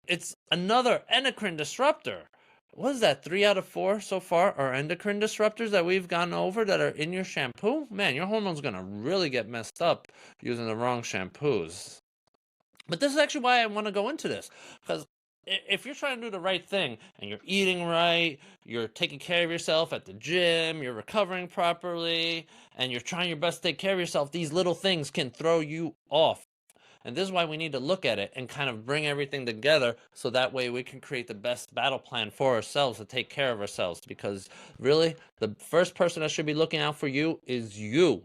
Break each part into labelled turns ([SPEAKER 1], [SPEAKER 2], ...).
[SPEAKER 1] it's another endocrine disruptor. What is that? 3 out of 4 so far are endocrine disruptors that we've gone over that are in your shampoo. Man, your hormones gonna really get messed up using the wrong shampoos. But this is actually why I want to go into this, because if you're trying to do the right thing and you're eating right, you're taking care of yourself at the gym, you're recovering properly, and you're trying your best to take care of yourself, these little things can throw you off. And this is why we need to look at it and kind of bring everything together so that way we can create the best battle plan for ourselves to take care of ourselves. Because really, the first person that should be looking out for you is you.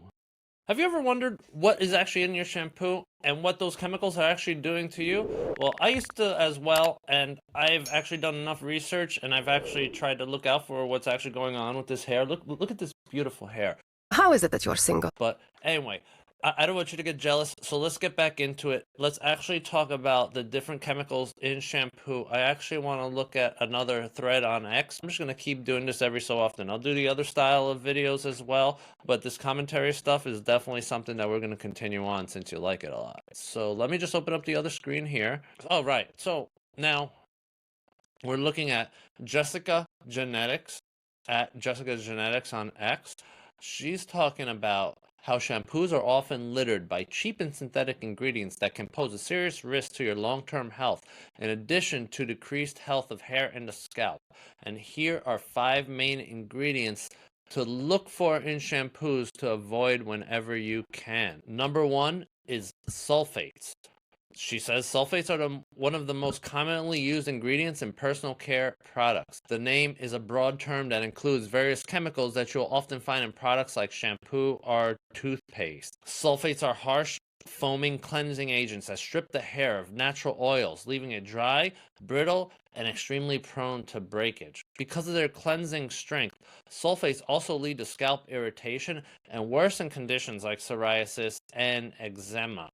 [SPEAKER 1] Have you ever wondered what is actually in your shampoo and what those chemicals are actually doing to you? Well, I used to as well, and I've actually done enough research and I've actually tried to look out for what's actually going on with this hair. Look at this beautiful hair.
[SPEAKER 2] How is it that you're single?
[SPEAKER 1] But anyway, I don't want you to get jealous, so let's get back into it. Let's actually talk about the different chemicals in shampoo. I actually want to look at another thread on X. I'm just going to keep doing this every so often. I'll do the other style of videos as well, but this commentary stuff is definitely something that we're going to continue on since you like it a lot. So let me just open up the other screen here. Oh, right. So now we're looking at Jessica Genetics at JessicaGenetics on X. She's talking about how shampoos are often littered by cheap and synthetic ingredients that can pose a serious risk to your long-term health, in addition to decreased health of hair and the scalp. And here are 5 main ingredients to look for in shampoos to avoid whenever you can. Number 1 is sulfates. She says sulfates are one of the most commonly used ingredients in personal care products. The name is a broad term that includes various chemicals that you'll often find in products like shampoo or toothpaste. Sulfates are harsh, foaming cleansing agents that strip the hair of natural oils, leaving it dry, brittle, and extremely prone to breakage. Because of their cleansing strength, sulfates also lead to scalp irritation and worsen conditions like psoriasis and eczema.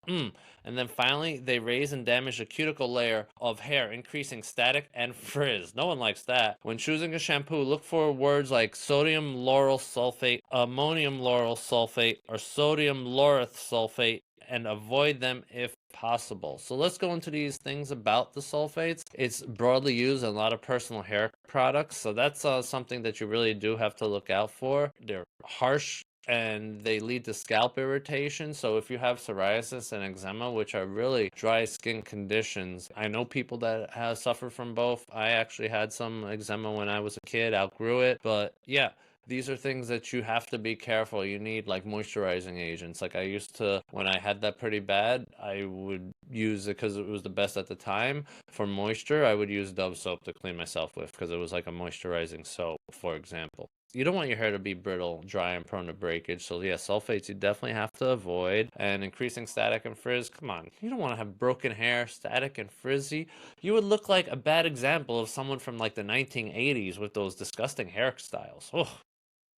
[SPEAKER 1] And then finally, they raise and damage the cuticle layer of hair, increasing static and frizz. No one likes that. When choosing a shampoo, look for words like sodium lauryl sulfate, ammonium lauryl sulfate, or sodium laureth sulfate, and avoid them if possible. So let's go into these things about the sulfates. It's broadly used in a lot of personal hair products, so that's something that you really do have to look out for. They're harsh and they lead to scalp irritation. So if you have psoriasis and eczema, which are really dry skin conditions, I know people that have suffered from both. I actually had some eczema when I was a kid, outgrew it, but yeah, these are things that you have to be careful. You need like moisturizing agents. Like I used to, when I had that pretty bad, I would use it because it was the best at the time. For moisture, I would use Dove soap to clean myself with because it was like a moisturizing soap, for example. You don't want your hair to be brittle, dry, and prone to breakage. So yeah, sulfates you definitely have to avoid. And increasing static and frizz, come on. You don't want to have broken hair, static and frizzy. You would look like a bad example of someone from like the 1980s with those disgusting hairstyles. Ugh.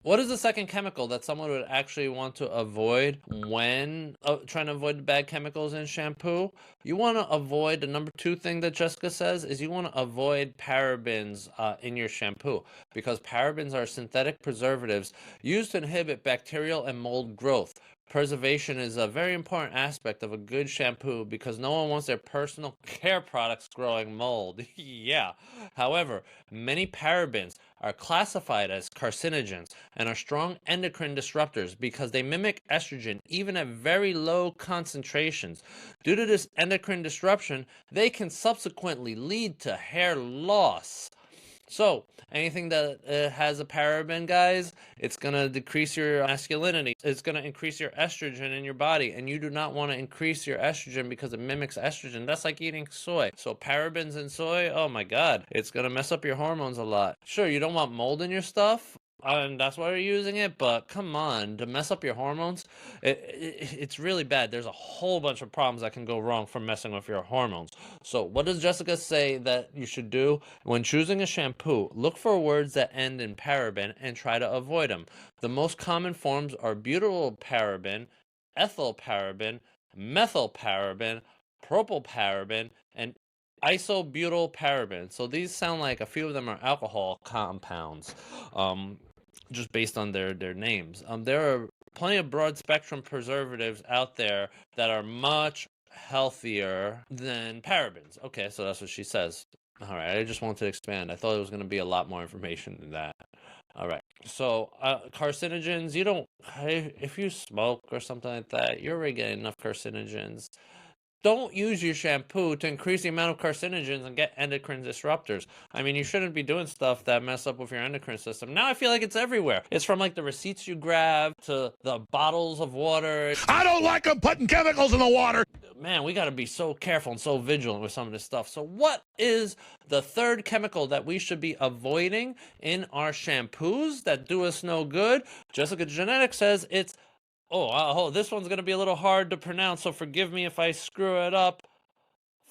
[SPEAKER 1] What is the second chemical that someone would actually want to avoid when trying to avoid the bad chemicals in shampoo? You want to avoid, the number 2 thing that Jessica says is you want to avoid parabens in your shampoo, because parabens are synthetic preservatives used to inhibit bacterial and mold growth. Preservation is a very important aspect of a good shampoo because no one wants their personal care products growing mold. Yeah. However, many parabens are classified as carcinogens and are strong endocrine disruptors because they mimic estrogen even at very low concentrations. Due to this endocrine disruption, they can subsequently lead to hair loss. So, anything that has a paraben, guys, it's going to decrease your masculinity. It's going to increase your estrogen in your body, and you do not want to increase your estrogen because it mimics estrogen. That's like eating soy. So, parabens in soy, oh my God, it's going to mess up your hormones a lot. Sure, you don't want mold in your stuff, and that's why you're using it, but come on, to mess up your hormones, it's really bad. There's a whole bunch of problems that can go wrong from messing with your hormones. So what does Jessica say that you should do? When choosing a shampoo, look for words that end in paraben and try to avoid them. The most common forms are butyrylparaben, ethylparaben, methylparaben, propylparaben, and isobutylparaben. So these sound like a few of them are alcohol compounds. Just based on their names. There are plenty of broad spectrum preservatives out there that are much healthier than parabens. Okay, so that's what she says. All right, I just wanted to expand. I thought it was going to be a lot more information than that. All right, so carcinogens, you don't, if you smoke or something like that, you're already getting enough carcinogens. Don't use your shampoo to increase the amount of carcinogens and get endocrine disruptors. I mean, you shouldn't be doing stuff that mess up with your endocrine system. Now I feel like it's everywhere. It's from like the receipts you grab to the bottles of water.
[SPEAKER 2] I don't like them putting chemicals in the water.
[SPEAKER 1] Man, we got to be so careful and so vigilant with some of this stuff. So what is the third chemical that we should be avoiding in our shampoos that do us no good? JessicaGenetics says it's this one's going to be a little hard to pronounce, so forgive me if I screw it up.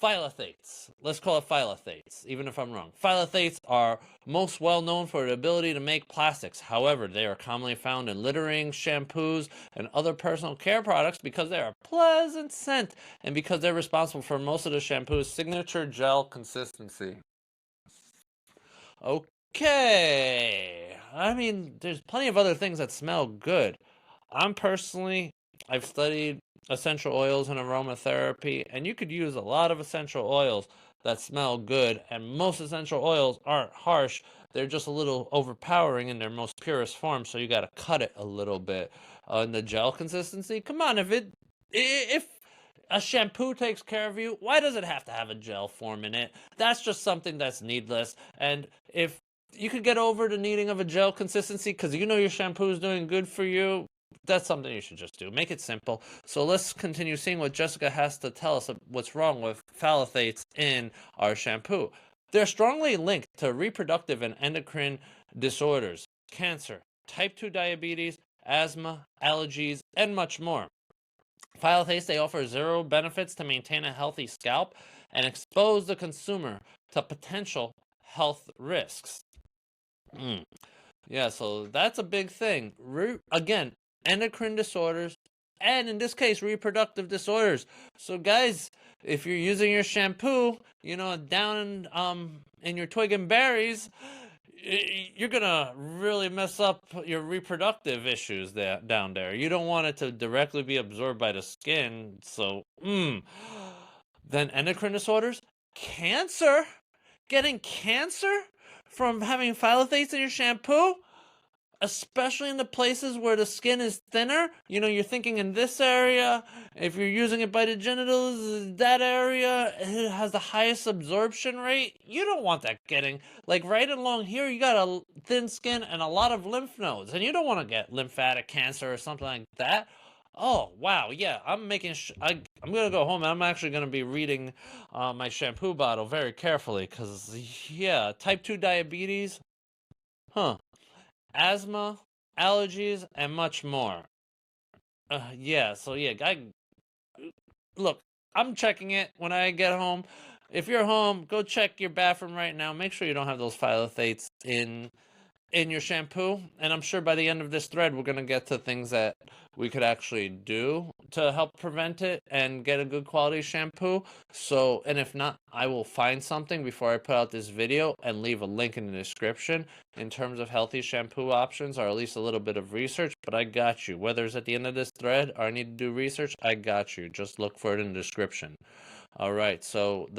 [SPEAKER 1] Phylatates. Let's call it phylatates, even if I'm wrong. Phylatates are most well known for the ability to make plastics. However, they are commonly found in littering, shampoos, and other personal care products because they are a pleasant scent and because they're responsible for most of the shampoo's signature gel consistency. Okay. I mean, there's plenty of other things that smell good. I've studied essential oils and aromatherapy, and you could use a lot of essential oils that smell good, and most essential oils aren't harsh. They're just a little overpowering in their most purest form, so you got to cut it a little bit. In the gel consistency, come on, if a shampoo takes care of you, why does it have to have a gel form in it? That's just something that's needless. And if you could get over the needing of a gel consistency because you know your shampoo is doing good for you, that's something you should just do. Make it simple. So let's continue seeing what Jessica has to tell us what's wrong with phthalates in our shampoo. They're strongly linked to reproductive and endocrine disorders, cancer, type 2 diabetes, asthma, allergies, and much more. Phthalates, they offer zero benefits to maintain a healthy scalp and expose the consumer to potential health risks. Yeah, so that's a big thing. Again, endocrine disorders, and in this case, reproductive disorders. So, guys, if you're using your shampoo, down in your twig and berries, you're gonna really mess up your reproductive issues down there. You don't want it to directly be absorbed by the skin. So, then endocrine disorders, cancer, getting cancer from having phthalates in your shampoo, especially in the places where the skin is thinner. You're thinking in this area, if you're using it by the genitals, that area, it has the highest absorption rate. You don't want that getting, like right along here, you got a thin skin and a lot of lymph nodes, and you don't want to get lymphatic cancer or something like that. Oh, wow, yeah, I'm gonna go home and I'm actually gonna be reading my shampoo bottle very carefully, because, yeah, type 2 diabetes, asthma, allergies, and much more. Look, I'm checking it when I get home. If you're home, go check your bathroom right now. Make sure you don't have those phthalates in your shampoo. And I'm sure by the end of this thread, we're going to get to things that we could actually do to help prevent it and get a good quality shampoo. So, and if not, I will find something before I put out this video and leave a link in the description in terms of healthy shampoo options, or at least a little bit of research. But I got you. Whether it's at the end of this thread or I need to do research, I got you. Just look for it in the description. All right, so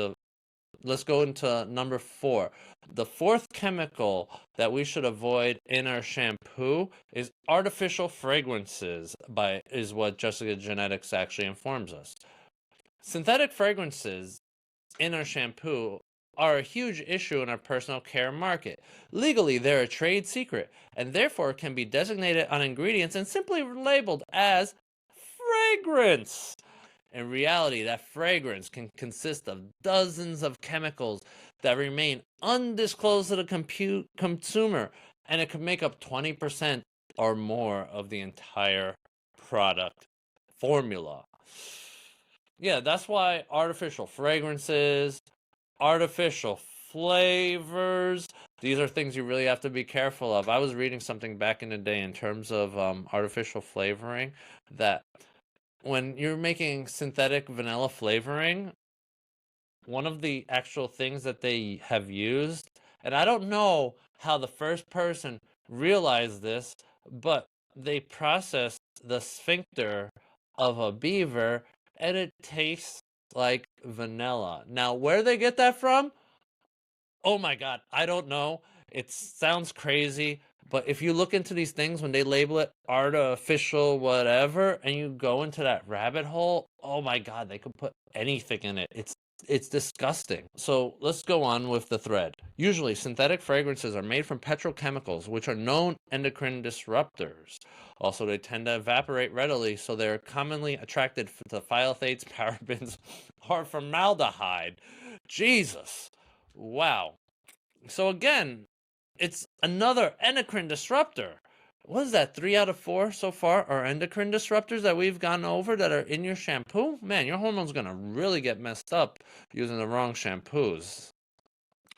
[SPEAKER 1] let's go into number 4. The fourth chemical that we should avoid in our shampoo is artificial fragrances, is what JessicaGenetics actually informs us. Synthetic fragrances in our shampoo are a huge issue in our personal care market. Legally, they're a trade secret and therefore can be designated on ingredients and simply labeled as fragrance. In reality, that fragrance can consist of dozens of chemicals that remain undisclosed to the consumer, and it could make up 20% or more of the entire product formula. Yeah, that's why artificial fragrances, artificial flavors, these are things you really have to be careful of. I was reading something back in the day in terms of artificial flavoring, that when you're making synthetic vanilla flavoring, one of the actual things that they have used, and I don't know how the first person realized this, but they processed the sphincter of a beaver, and it tastes like vanilla. Now, where they get that from? Oh my God, I don't know. It sounds crazy, but if you look into these things when they label it artificial whatever, and you go into that rabbit hole, oh my God, they could put anything in it. It's disgusting. So let's go on with the thread. Usually, synthetic fragrances are made from petrochemicals, which are known endocrine disruptors. Also, they tend to evaporate readily, so they're commonly attracted to phthalates, parabens, or formaldehyde. Jesus. Wow. So again, it's another endocrine disruptor. What is that? 3 out of 4 so far are endocrine disruptors that we've gone over that are in your shampoo? Man, your hormones going to really get messed up using the wrong shampoos.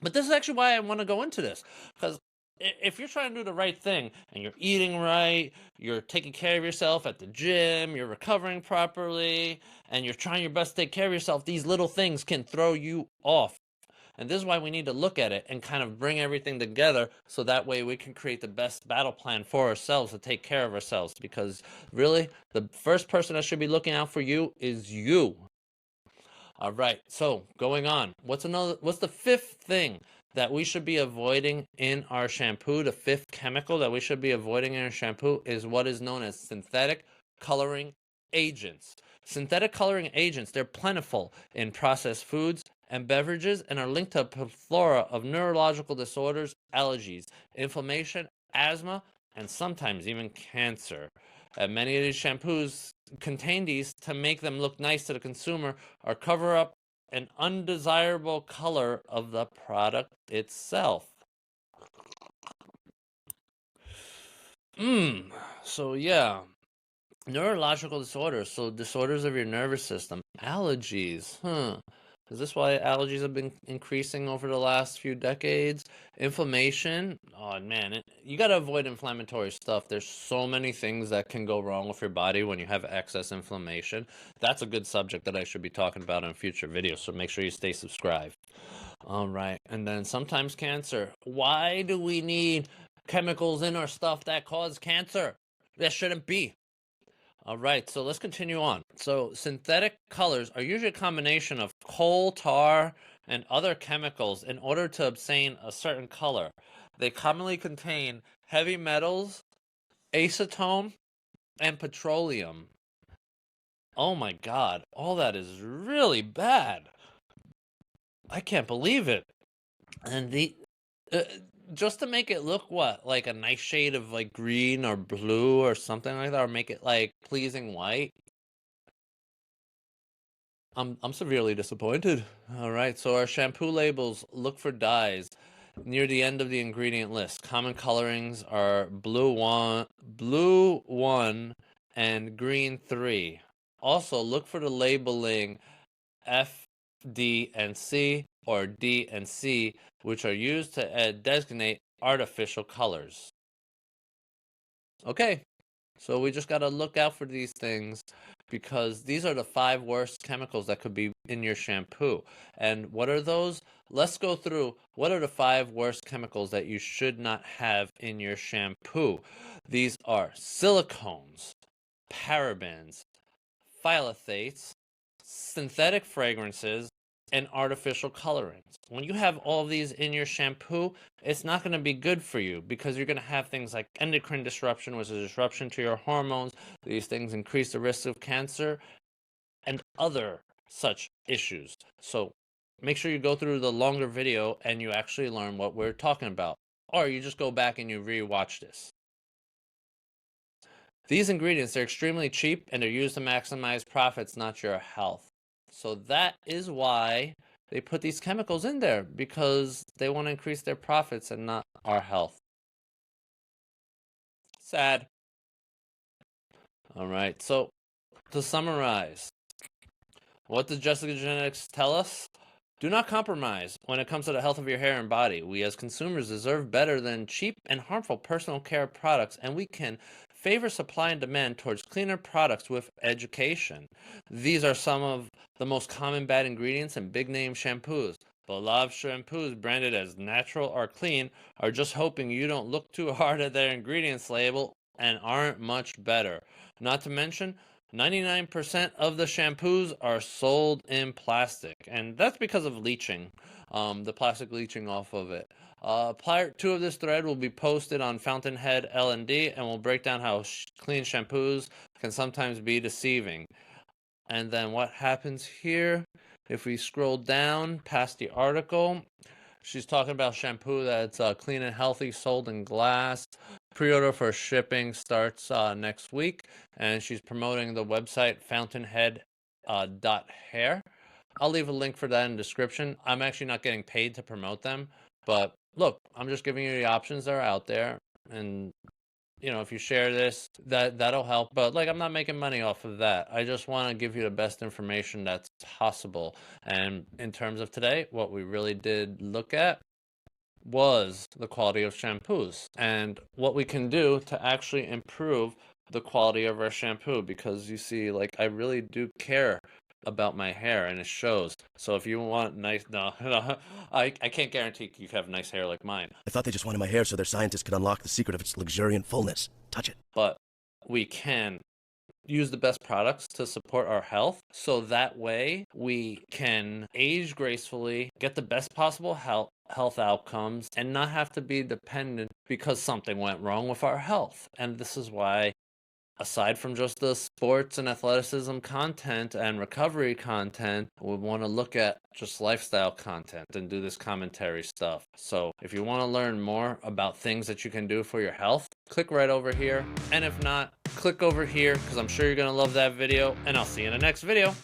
[SPEAKER 1] But this is actually why I want to go into this. Because if you're trying to do the right thing and you're eating right, you're taking care of yourself at the gym, you're recovering properly, and you're trying your best to take care of yourself, these little things can throw you off. And this is why we need to look at it and kind of bring everything together so that way we can create the best battle plan for ourselves to take care of ourselves. Because really, the first person that should be looking out for you is you. All right, so going on. What's the fifth thing that we should be avoiding in our shampoo? The fifth chemical that we should be avoiding in our shampoo is what is known as synthetic coloring agents. Synthetic coloring agents, they're plentiful in processed foods and beverages and are linked to a plethora of neurological disorders, allergies, inflammation, asthma, and sometimes even cancer. And many of these shampoos contain these to make them look nice to the consumer or cover up an undesirable color of the product itself. So yeah, neurological disorders, so disorders of your nervous system, allergies, Is this why allergies have been increasing over the last few decades? Inflammation, oh man, you got to avoid inflammatory stuff. There's so many things that can go wrong with your body when you have excess inflammation. That's a good subject that I should be talking about in future videos, so make sure you stay subscribed. All right, and then sometimes cancer. Why do we need chemicals in our stuff that cause cancer? That shouldn't be. All right, so let's continue on. So synthetic colors are usually a combination of coal tar and other chemicals in order to obtain a certain color. They commonly contain heavy metals, acetone, and petroleum. Oh my God, all that is really bad. I can't believe it. And just to make it look like a nice shade of like green or blue or something like that, or make it like pleasing white. I'm severely disappointed. All right, so our shampoo labels look for dyes near the end of the ingredient list. Common colorings are blue 1, and green 3. Also, look for the labeling F, D, and C, or D and C, which are used to designate artificial colors. Okay, so we just got to look out for these things because these are the 5 worst chemicals that could be in your shampoo. And what are those? Let's go through what are the 5 worst chemicals that you should not have in your shampoo. These are silicones, parabens, phthalates, synthetic fragrances, and artificial colorings. When you have all of these in your shampoo, it's not going to be good for you because you're going to have things like endocrine disruption, which is a disruption to your hormones. These things increase the risk of cancer and other such issues. So make sure you go through the longer video and you actually learn what we're talking about. Or you just go back and you re-watch this. These ingredients are extremely cheap and they're used to maximize profits, not your health. So that is why they put these chemicals in there, because they want to increase their profits and not our health. Sad. All right, so to summarize, what does JessicaGenetics tell us? Do not compromise when it comes to the health of your hair and body. We as consumers deserve better than cheap and harmful personal care products, and we can favor supply and demand towards cleaner products with education. These are some of the most common bad ingredients in big-name shampoos. But a lot of shampoos branded as natural or clean are just hoping you don't look too hard at their ingredients label and aren't much better. Not to mention, 99% of the shampoos are sold in plastic, and that's because of leaching, the plastic leaching off of it. Part 2 of this thread will be posted on Fountainhead L&D, and will break down how clean shampoos can sometimes be deceiving. And then what happens here, if we scroll down past the article, she's talking about shampoo that's clean and healthy, sold in glass. Pre-order for shipping starts next week, and she's promoting the website Fountainhead .hair. I'll leave a link for that in the description. I'm actually not getting paid to promote them, but look, I'm just giving you the options that are out there, and you know, if you share this, that'll help. But like, I'm not making money off of that. I just want to give you the best information that's possible. And in terms of today, what we really did look at was the quality of shampoos and what we can do to actually improve the quality of our shampoo, because you see, like, I really do care about my hair and it shows. So if you want nice, no, I can't guarantee you have nice hair like mine.
[SPEAKER 3] I thought they just wanted my hair so their scientists could unlock the secret of its luxuriant fullness. Touch it.
[SPEAKER 1] But we can use the best products to support our health, so that way we can age gracefully, get the best possible health outcomes, and not have to be dependent because something went wrong with our health. And this is why, aside from just the sports and athleticism content and recovery content, we want to look at just lifestyle content and do this commentary stuff. So if you want to learn more about things that you can do for your health, click right over here. And if not, click over here, because I'm sure you're going to love that video, and I'll see you in the next video.